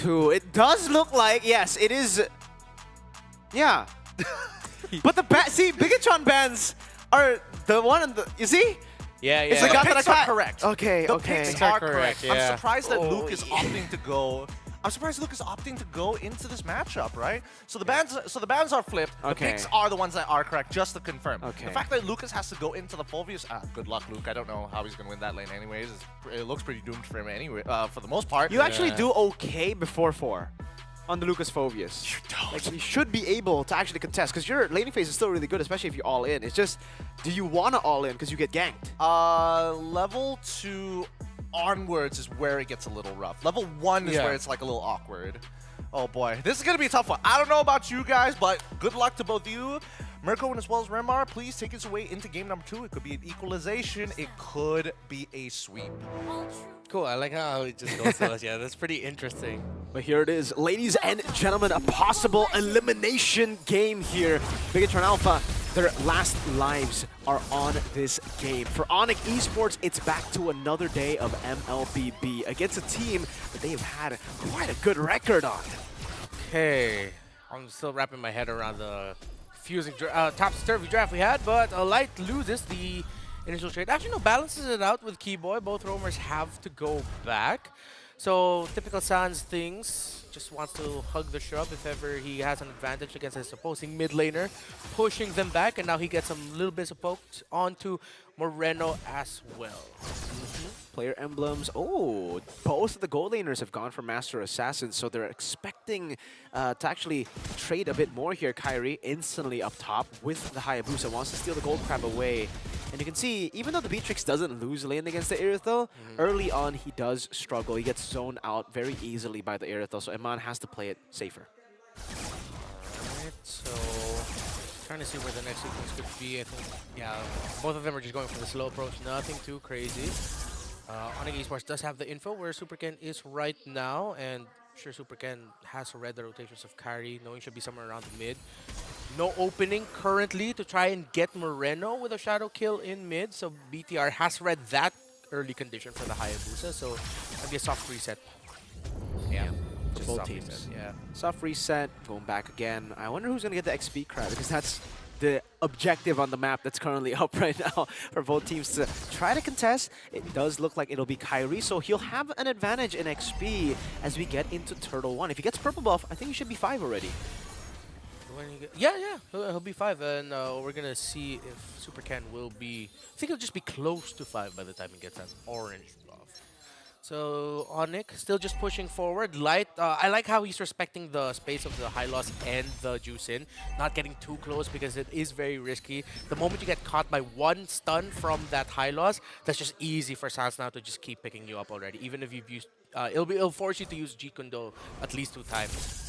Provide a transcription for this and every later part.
2. It does look like, yes, it is. Yeah. But see, Bigetron bans are the one in the. You see? Yeah, yeah. It's like got the that picks are attack. correct. Okay, The okay. picks Picks are are correct. correct, yeah. I'm surprised that Luke is yeah. opting to go. I'm surprised Luke is opting to go into this matchup, right? So the bans are flipped. The Okay. picks are the ones that are correct, just to confirm. Okay. The fact that Lucas has to go into the full views, good luck, Luke. I don't know how he's gonna win that lane, anyways. It looks pretty doomed for him anyway, for the most part. You actually do okay before 4 on the Lucas Phobius. You don't. Like, you should be able to actually contest, because your laning phase is still really good, especially if you're all in. It's just, do you want to all in because you get ganked? Level 2 onwards is where it gets a little rough. Level 1 is where it's like a little awkward. Oh boy, this is gonna be a tough one. I don't know about you guys, but good luck to both you. Mirko and as well as Remar, please take us away into game number 2. It could be an equalization. It could be a sweep. Cool, I like how it just goes to us. Yeah, that's pretty interesting. But here it is, ladies and gentlemen, a possible elimination game here. Bigetron Alpha, their last lives are on this game. For Onic Esports, it's back to another day of MLBB against a team that they have had quite a good record on. Okay, I'm still wrapping my head around the fusing topsy-turvy draft we had, but Light loses the initial trade. Actually, no, balances it out with Keyboy. Both roamers have to go back. So, typical Sans things, just wants to hug the shrub if ever he has an advantage against his opposing mid laner, pushing them back, and now he gets some little bits of pokes onto Moreno as well. Player emblems. Oh, both of the gold laners have gone for Master Assassin, so they're expecting to actually trade a bit more here. Kyrie instantly up top with the Hayabusa, wants to steal the gold crab away. And you can see, even though the Beatrix doesn't lose lane against the Irithel, early on he does struggle. He gets zoned out very easily by the Irithel, so Iman has to play it safer. Alright, so trying to see where the next sequence could be. I think, yeah, both of them are just going for the slow approach. Nothing too crazy. Onic Esports does have the info where Super Ken is right now, and I'm sure Super Ken has read the rotations of Kyrie, knowing should be somewhere around the mid. No opening currently to try and get Moreno with a shadow kill in mid, so BTR has read that early condition for the Hayabusa, so maybe a soft reset. Yeah, just both soft teams. reset, yeah. Soft reset, going back again. I wonder who's going to get the XP crab, because that's the objective on the map that's currently up right now for both teams to try to contest. It does look like it'll be Kyrie, so he'll have an advantage in XP as we get into Turtle 1. If he gets purple buff, I think he should be 5 already. Yeah, he'll be 5, and we're gonna see if Super Ken will be. I think he'll just be close to 5 by the time he gets that orange buff. So Onic still just pushing forward. Light, I like how he's respecting the space of the high loss and the juice in, not getting too close because it is very risky. The moment you get caught by one stun from that high loss, that's just easy for Sans now to just keep picking you up already. Even if you've used, it'll force you to use G Kundo at least 2 times.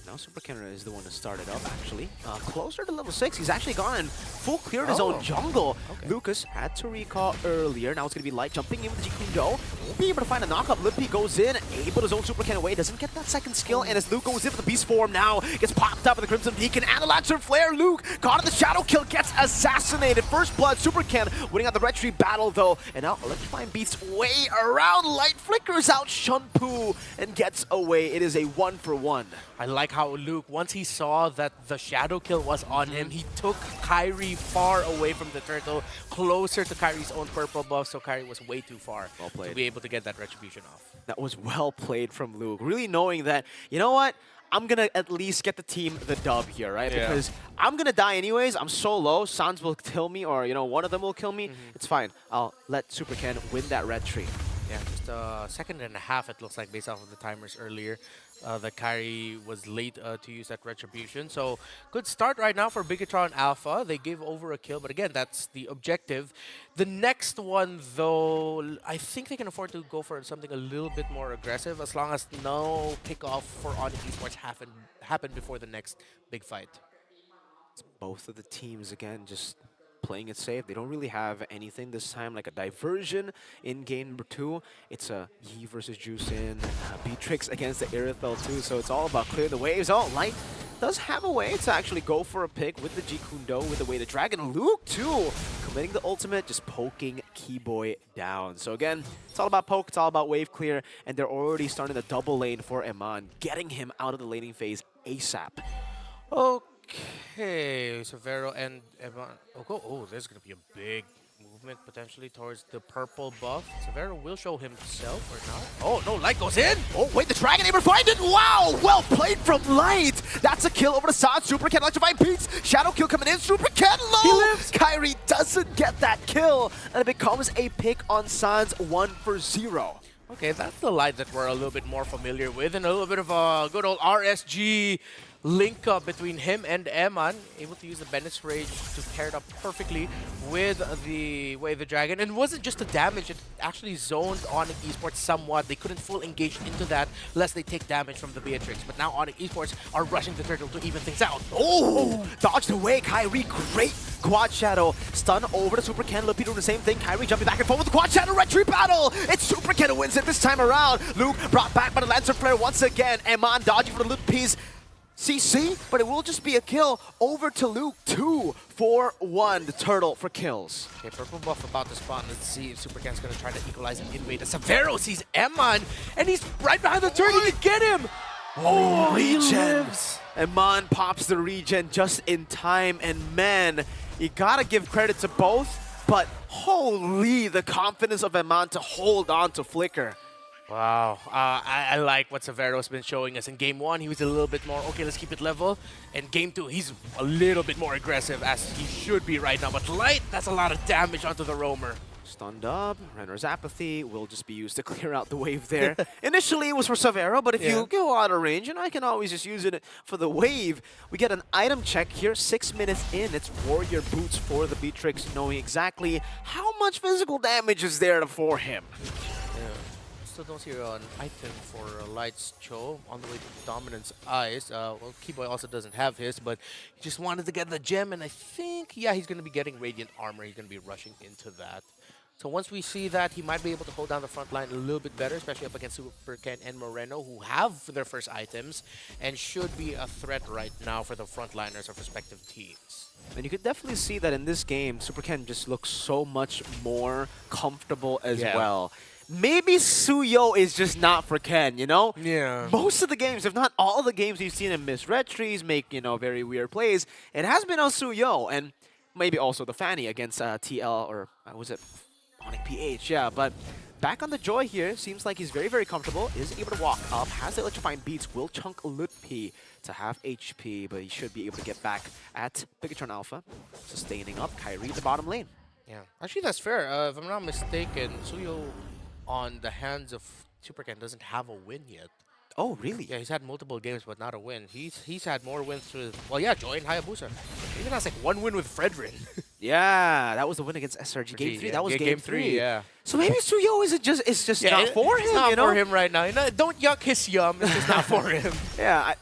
Now Super Ken is the one to start it up, actually. Closer to level 6. He's actually gone and full cleared his own jungle. Okay. Lucas had to recall earlier. Now it's going to be Light jumping in with the Jikundo. Won't be able to find a knockup. Lippy goes in, able to zone Super Ken away. Doesn't get that second skill. And as Luke goes in for the beast form now, gets popped up with the Crimson Beacon and the Lancer Flare. Luke caught in the shadow kill, gets assassinated. First blood, Super Ken winning out the Red Tree battle though. And now Electrifying Beast's way around. Light flickers out Shunpu and gets away. It is a 1-for-1. I like how Luke, once he saw that the shadow kill was on him, he took Kyrie far away from the turtle, closer to Kyrie's own purple buff, so Kyrie was way too far to be able to get that retribution off. That was well played from Luke, really knowing that, you know what, I'm going to at least get the team the dub here, right? Yeah. Because I'm going to die anyways. I'm so low. Sans will kill me, or, you know, one of them will kill me. It's fine. I'll let Super Ken win that red tree. Yeah, just a second and a half, it looks like, based off of the timers earlier. That Kyrie was late to use that retribution. So good start right now for Bigetron Alpha. They gave over a kill, but again, that's the objective. The next one, though, I think they can afford to go for something a little bit more aggressive as long as no kickoff for Onic Esports happen before the next big fight. Both of the teams, again, just playing it safe. They don't really have anything this time, like a diversion in game number 2. It's a Yi versus Juicin, Beatrix against the Irithel too, so it's all about clear the waves. Oh, Light does have a way to actually go for a pick with the Jikundo, with the way the Dragon. Luke too, committing the ultimate, just poking Keyboy down. So again, it's all about poke, it's all about wave clear, and they're already starting the double lane for Eman, getting him out of the laning phase ASAP. Okay, Severo and Evan. Oh, there's going to be a big movement potentially towards the purple buff. Severo will show himself or not. Oh, no, Light goes in. Oh, wait, the Dragon able to find it. Wow, well played from Light. That's a kill over the side. Super Ken electrifying beats. Shadow kill coming in. Super Ken low. He lives. Kyrie doesn't get that kill, and it becomes a pick on Sans 1 for 0. Okay, that's the Light that we're a little bit more familiar with, and a little bit of a good old RSG link up between him and Eman, able to use the Bennett's Rage to pair it up perfectly with the way the Dragon. And it wasn't just the damage, it actually zoned Onic Esports somewhat. They couldn't full engage into that lest they take damage from the Beatrix. But now Onic Esports are rushing the turtle to even things out. Oh, dodged away. Kyrie, great quad shadow. Stun over to Super Ken. Lupi doing the same thing. Kyrie jumping back and forth with the quad shadow retreat battle. It's Super Ken who wins it this time around. Luke brought back by the Lancer Flare once again. Eman dodging for the Lupi's CC, but it will just be a kill over to Luke. 2 for 1, the turtle for kills. Okay, purple buff about to spawn. Let's see if Super Ken's going to try to equalize and invade. Severo sees Eman, and he's right behind the turret. He can get him. Oh, he lives. Eman pops the regen just in time, and man, you gotta give credit to both, but holy, the confidence of Eman to hold on to Flicker. Wow, I like what Severo's been showing us. In Game 1, he was a little bit more, okay, let's keep it level. And Game 2, he's a little bit more aggressive, as he should be right now. But Light, that's a lot of damage onto the roamer. Stunned up, Renner's Apathy will just be used to clear out the wave there. Initially, it was for Severo, but if you go out of range, and I can always just use it for the wave. We get an item check here, 6 minutes in. It's Warrior Boots for the Beatrix, knowing exactly how much physical damage is there for him. Still don't see an item for Light's Cho on the way to Dominance Eyes. Well, Keyboy also doesn't have his, but he just wanted to get the gem, and I think, yeah, he's going to be getting Radiant Armor. He's going to be rushing into that. So once we see that, he might be able to hold down the front line a little bit better, especially up against Super Ken and Moreno, who have their first items and should be a threat right now for the frontliners of respective teams. And you could definitely see that in this game, Super Ken just looks so much more comfortable as well. Maybe Suyo is just not for Ken, you know? Yeah. Most of the games, if not all the games you've seen him miss red trees, make, you know, very weird plays, it has been on Suyo, and maybe also the Fanny against TL, or was it Onic PH? Yeah, but back on the Joy here, seems like he's very, very comfortable, is able to walk up, has the electrifying beats, will chunk Lutpi to half HP, but he should be able to get back at Bigetron Alpha, sustaining up Kyrie the bottom lane. Yeah, actually that's fair. If I'm not mistaken, Suyo on the hands of Super Ken doesn't have a win yet. Oh, really? Yeah, he's had multiple games, but not a win. He's had more wins with, well, yeah, Joy and Hayabusa. He even has like 1 win with Fredrin. Yeah, that was the win against SRG. Game 3, that was game 3. Yeah. So maybe Suyo is just not for him, It's not you know? for him right now. You know, don't yuck his yum. It's just not for him. Yeah,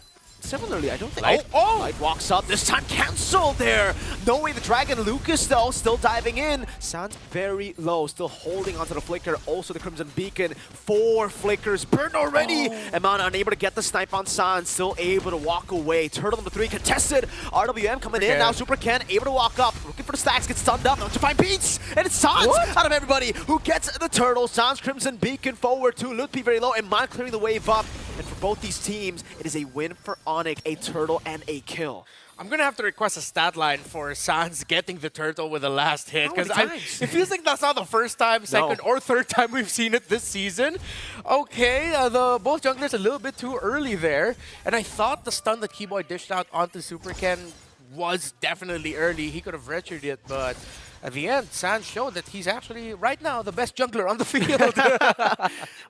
similarly, I don't think... Light. Light walks up. This time cancelled there. No way the Dragon. Lucas, though, still diving in. Sounds very low. Still holding onto the Flicker. Also the Crimson Beacon. 4 Flickers burned already. Eman unable to get the snipe on Sans. Still able to walk away. Turtle number 3 contested. RWM coming in. Now Super Ken able to walk up. Looking for the stacks. Gets stunned up. To find beats. And it's Sans out of everybody who gets the Turtle. Sans Crimson Beacon forward to Lutpi very low. Eman clearing the wave up. And for both these teams, it is a win for Onic, a turtle, and a kill. I'm going to have to request a stat line for Sans getting the turtle with the last hit. Because it feels like that's not the first time, second, or third time we've seen it this season. Okay, both junglers a little bit too early there. And I thought the stun that Keyboy dished out onto Super Ken was definitely early. He could have retchered it, but at the end, Sans showed that he's actually, right now, the best jungler on the field.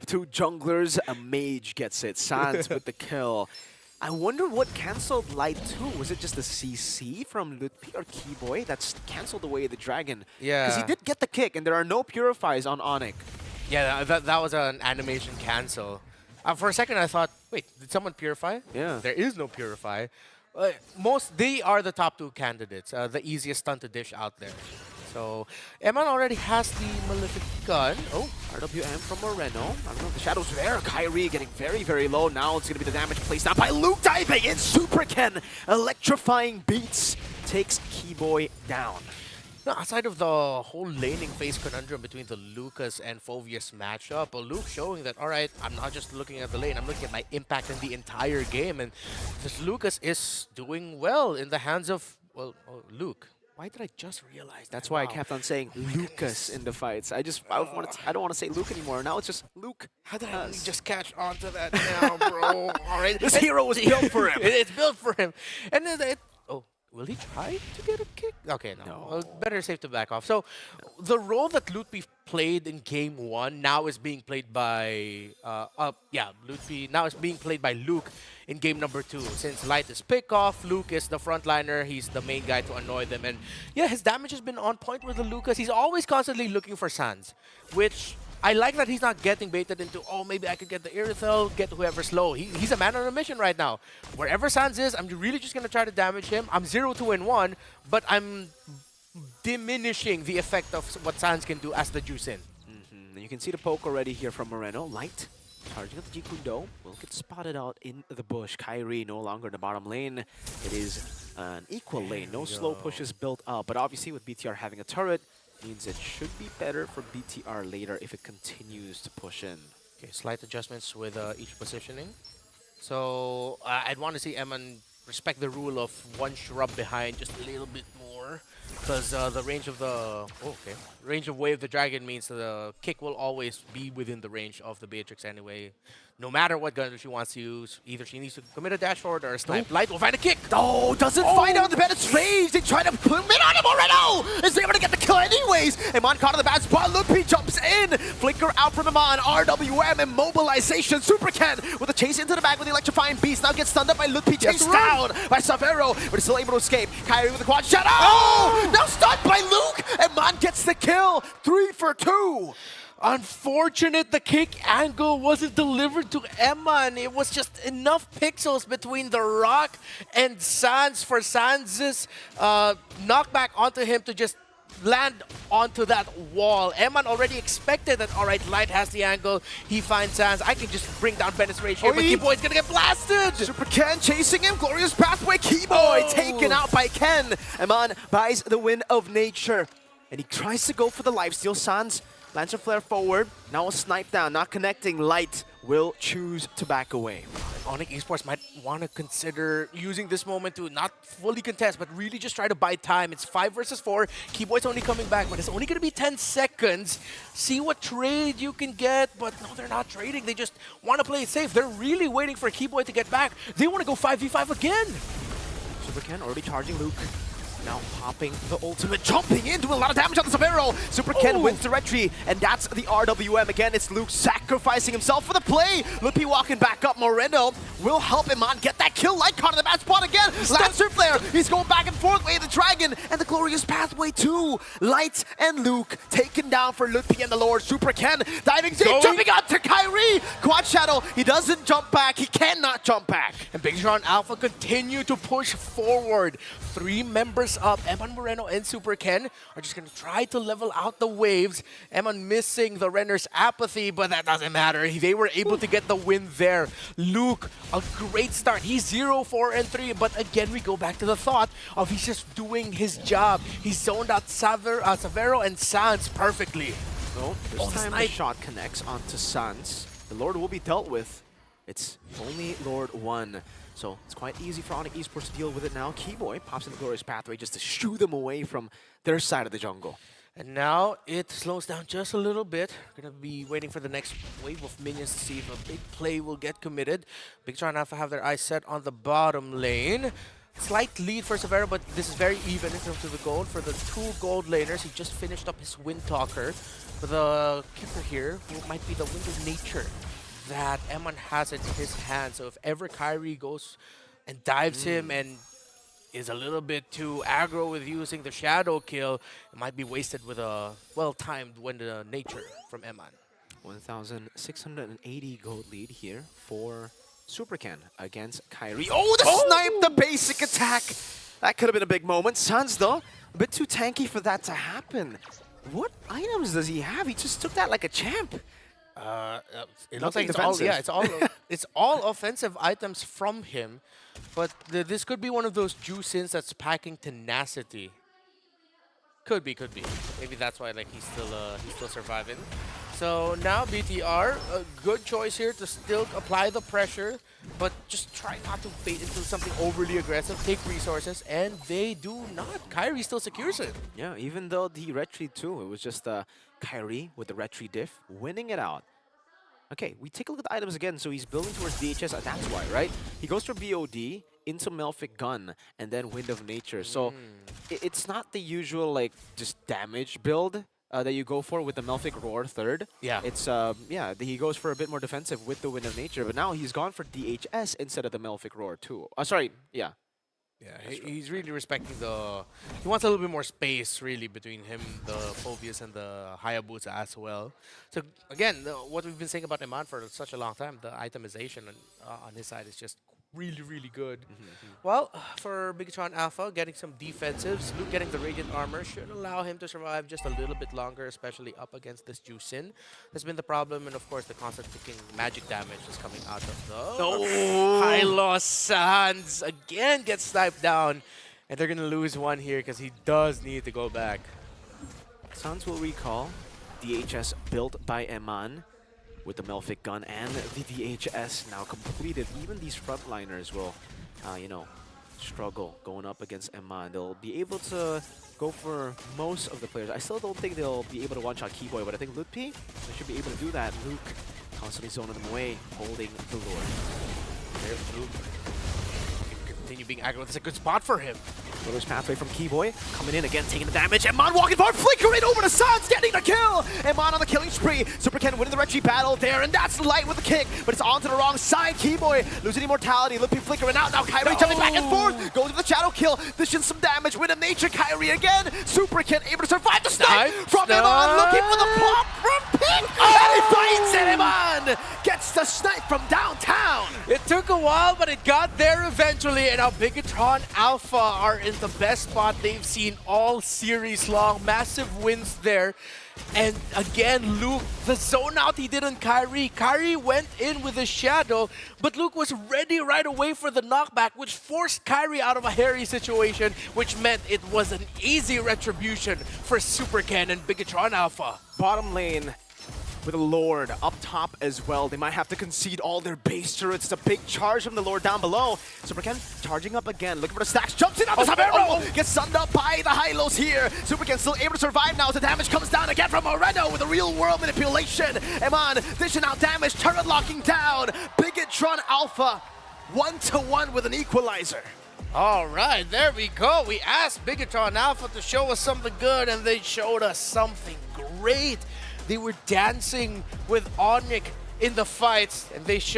2 junglers, a mage gets it. Sans with the kill. I wonder what cancelled Light 2. Was it just the CC from Lutpi or Keyboy that's cancelled away the Dragon? Yeah. Because he did get the kick, and there are no purifies on Onic. Yeah, that was an animation cancel. For a second, I thought, wait, did someone purify? Yeah. There is no purify. They are the top two candidates, the easiest stun to dish out there. So, Eman already has the Malefic gun. Oh, RWM from Moreno. I don't know if the Shadow's there. Kyrie getting very, very low. Now it's going to be the damage placed down by Luke diving in. Super Ken, electrifying beats, takes Keyboy down. No, outside of the whole laning phase conundrum between the Lucas and Phoveus matchup, Luke showing that, all right, I'm not just looking at the lane, I'm looking at my impact in the entire game. And this Lucas is doing well in the hands of, well, Luke. Why did I just realize that? That's why Wow. I kept on saying Lucas in the fights. I don't want to say Luke anymore. Now it's just Luke. How did I just catch on to that now, bro? All right. This hero was built for him. It's built for him. And then will he try to get a kick? Okay, no. No. Well, better safe to back off. So, the role that Lutfi played in Game 1 now is being played by... Lutfi now is being played by Luke in Game number 2. Since Light is pick off, Luke is the frontliner. He's the main guy to annoy them. And yeah, his damage has been on point with the Lucas. He's always constantly looking for Sans, which... I like that he's not getting baited into, oh, maybe I could get the Irithel, get whoever's low. He's a man on a mission right now. Wherever Sans is, I'm really just going to try to damage him. I'm 0-2-1, but I'm diminishing the effect of what Sans can do as the juice in. And you can see the poke already here from Moreno. Light charging up the Jikundo. Will get spotted out in the bush. Kyrie no longer in the bottom lane. It is an equal lane. No slow pushes built up. But obviously with BTR having a turret, means it should be better for BTR later if it continues to push in. Okay, slight adjustments with each positioning. So I'd want to see Eman respect the rule of one shrub behind just a little bit more, because the range of the range of Way of the Dragon means the kick will always be within the range of the Beatrix anyway. No matter what gun she wants to use, either she needs to commit a dash forward or a snipe. Light will find a kick. Oh, doesn't find out the bad. It's rage. They try to put him in on him already. Is able to get the kill anyways. Iman caught in the bad spot. Lupi jumps in. Flicker out from Iman. RWM immobilization. Super Ken with a chase into the back with the electrifying beast. Now gets stunned up by Lupi. Chased down by Savero, but is still able to escape. Kyrie with the quad shot. Oh! Now stunned by Luke. Iman gets the kill. 3 for 2. Unfortunate the kick angle wasn't delivered to Eman. It was just enough pixels between the rock and Sans for Sans's knockback onto him to just land onto that wall. Eman already expected that, all right, Light has the angle. He finds Sans. I can just bring down Bennett's rage here, but Keyboy's gonna get blasted. Super Ken chasing him. Glorious pathway. Keyboy taken out by Ken. Eman buys the win of nature. And he tries to go for the lifesteal. Sans Lancer Flare forward, now a snipe down, not connecting. Light will choose to back away. Onic Esports might want to consider using this moment to not fully contest, but really just try to buy time. It's 5 versus 4. Keyboy's only coming back, but it's only going to be 10 seconds. See what trade you can get, but no, they're not trading. They just want to play it safe. They're really waiting for Keyboy to get back. They want to go 5v5 again. Super Ken already charging Luke. Now popping the ultimate, jumping in, doing a lot of damage on the Savero. Super Ken wins the retry, and that's the RWM. Again, it's Luke sacrificing himself for the play. Lupi walking back up. Moreno will help him on get that kill. Light caught in the bad spot again. Lancer Flare, he's going back and forth. Way of the Dragon, and the glorious pathway too. Light and Luke taken down for Lupi and the Lord. Super Ken diving deep, jumping out to Kyrie. Quad Shadow, he doesn't jump back. He cannot jump back. And Bigetron Alpha continue to push forward. 3 members up. Eman Moreno and Super Ken are just going to try to level out the waves. Eman missing the Renner's apathy, but that doesn't matter. They were able to get the win there. Luke, a great start. He's 0-4-3, but again, we go back to the thought of he's just doing his job. He zoned out Savero and Sans perfectly. So, this time the shot connects onto Sans. The Lord will be dealt with. It's only Lord 1. So it's quite easy for Onic Esports to deal with it now. Keyboy pops in the glorious pathway just to shoo them away from their side of the jungle. And now it slows down just a little bit. We're going to be waiting for the next wave of minions to see if a big play will get committed. Bigetron Alpha have their eyes set on the bottom lane. Slight lead for Savero, but this is very even in terms of the gold. For the 2 gold laners, he just finished up his Wind Talker. For the keeper here, who might be the Wind of Nature that Eman has in his hand. So if ever Kyrie goes and dives him and is a little bit too aggro with using the shadow kill, it might be wasted with a well-timed Wind of Nature from Eman. 1,680 gold lead here for Supercan against Kyrie. Oh, the snipe, the basic attack. That could have been a big moment. Suns, though, a bit too tanky for that to happen. What items does he have? He just took that like a champ. It looks like it's all, defensive. it's all offensive items from him, but this could be one of those juice-ins that's packing tenacity. Could be. Maybe that's why like he's still surviving. So now BTR, a good choice here to still apply the pressure, but just try not to bait into something overly aggressive, take resources, and they do not. Kyrie still secures it. Yeah, even though he retreat too, it was just Kyrie with the retreat diff winning it out. Okay, we take a look at the items again. So he's building towards DHS, that's why, right? He goes for BOD, into Melphic Gun, and then Wind of Nature. So it's not the usual, like, just damage build that you go for with the Melphic Roar third. Yeah. It's, he goes for a bit more defensive with the Wind of Nature, but now he's gone for DHS instead of the Melphic Roar too. Yeah. Yeah, he's really respecting the... He wants a little bit more space, really, between him, the Phobius, and the Hayabusa as well. So, again, what we've been saying about Iman for such a long time, the itemization on his side is just really, really good. Well, for Bigetron Alpha, getting some defensives, Luke getting the Radiant Armor should allow him to survive just a little bit longer, especially up against this Juicin. That's been the problem, and of course, the constant ticking magic damage is coming out of the... Hylos Sands again gets sniped down, and they're going to lose one here because he does need to go back. Suns will recall DHS built by Eman with the Melphic Gun and the DHS now completed. Even these frontliners will, struggle going up against Eman. They'll be able to go for most of the players. I still don't think they'll be able to one-shot Keyboy, but I think Lutpi, they should be able to do that. Luke constantly zoning them away, holding the Lord. There's Luke. Continue being aggro. That's a good spot for him. Lord's pathway from Keyboy, coming in again, taking the damage. Eman walking forward, flickering over to Suns, getting the kill! Eman on the killing spree. Supercan winning the retreat battle there, and that's Light with the kick, but it's onto the wrong side. Keyboy losing immortality, Lippy flickering out. Now Kyrie jumping back and forth, goes with the shadow kill, dishing some damage. Wind of Nature, Kyrie again. Supercan able to survive the snipe from Eman, looking for the pop from Pink, and he finds it. Eman gets the snipe from downtown. It took a while, but it got there eventually, and now Bigetron Alpha are in the best spot they've seen all series long. Massive wins there. And again, Luke, the zone out he did on Kyrie. Kyrie went in with a shadow, but Luke was ready right away for the knockback, which forced Kyrie out of a hairy situation, which meant it was an easy retribution for Supercan and Bigetron Alpha. Bottom lane with a Lord up top as well. They might have to concede all their base turrets. It's a big charge from the Lord down below. Supercan charging up again, looking for the stacks, jumps in on the top arrow, gets sunned up by the Hylos here. Supercan still able to survive now as the damage comes down again from Moreno with a real world manipulation. Eman dishing out damage, turret locking down. Bigetron Alpha 1-1 with an equalizer. All right, there we go. We asked Bigetron Alpha to show us something good, and they showed us something great. They were dancing with Onic in the fights, and they showed